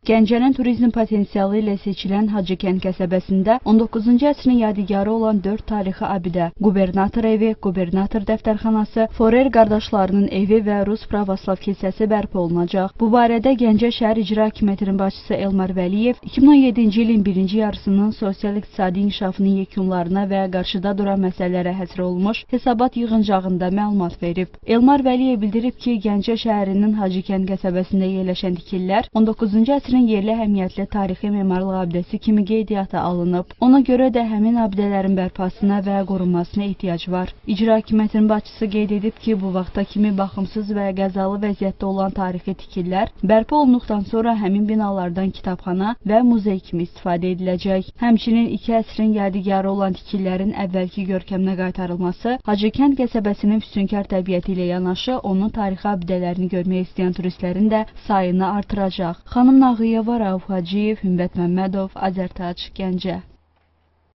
Gəncənin turizm potensialı ilə seçilən Hacıkənd qəsəbəsində 19-cu əsrin yadigarı olan 4 tarixi abidə, qubernator evi, qubernator dəftərxanası, Forer qardaşlarının evi və Rus Pravoslav kilsəsi bərpa olunacaq. Bu barədə Gəncə şəhər icra hakimiyyətinin başçısı Elmar Vəliyev 2017-ci ilin birinci yarısının sosial-iqtisadi inkişafının yekunlarına və qarşıda duran məsələlərə həsr olunmuş hesabat yığıncağında məlumat verib. Elmar Vəliyev bildirib ki, Gəncə şəhərinin Hacıkənd qəsəbəsində yerləşən tikililər 19-cu əsrin yerli əhəmiyyətli tarixi memarlıq abidəsi kimi qeydiyyata alınıb. Ona görə də həmin abidələrin bərpasına və qorunmasına ehtiyac var. İcra hakimiyyətinin başçısı qeyd edib ki, bu vaxta kimi baxımsız və qəzalı vəziyyətdə olan tarixi tikililər bərpa olunduqdan sonra həmin binalardan kitabxana və muzey kimi istifadə ediləcək. Həmçinin 2 əsrin yadigarı olan tikililərin əvvəlki görkəminə qaytarılması Hacıkənd qəsəbəsinin füsunkar təbiəti ilə yanaşı onun tarixi abidələrini görmək istəyən turistlərin də sayını artıracaq. Xanım Nağıyeva, Rauf Hacıyev, Hümbət Məmmədov, Azərtac, Gəncə.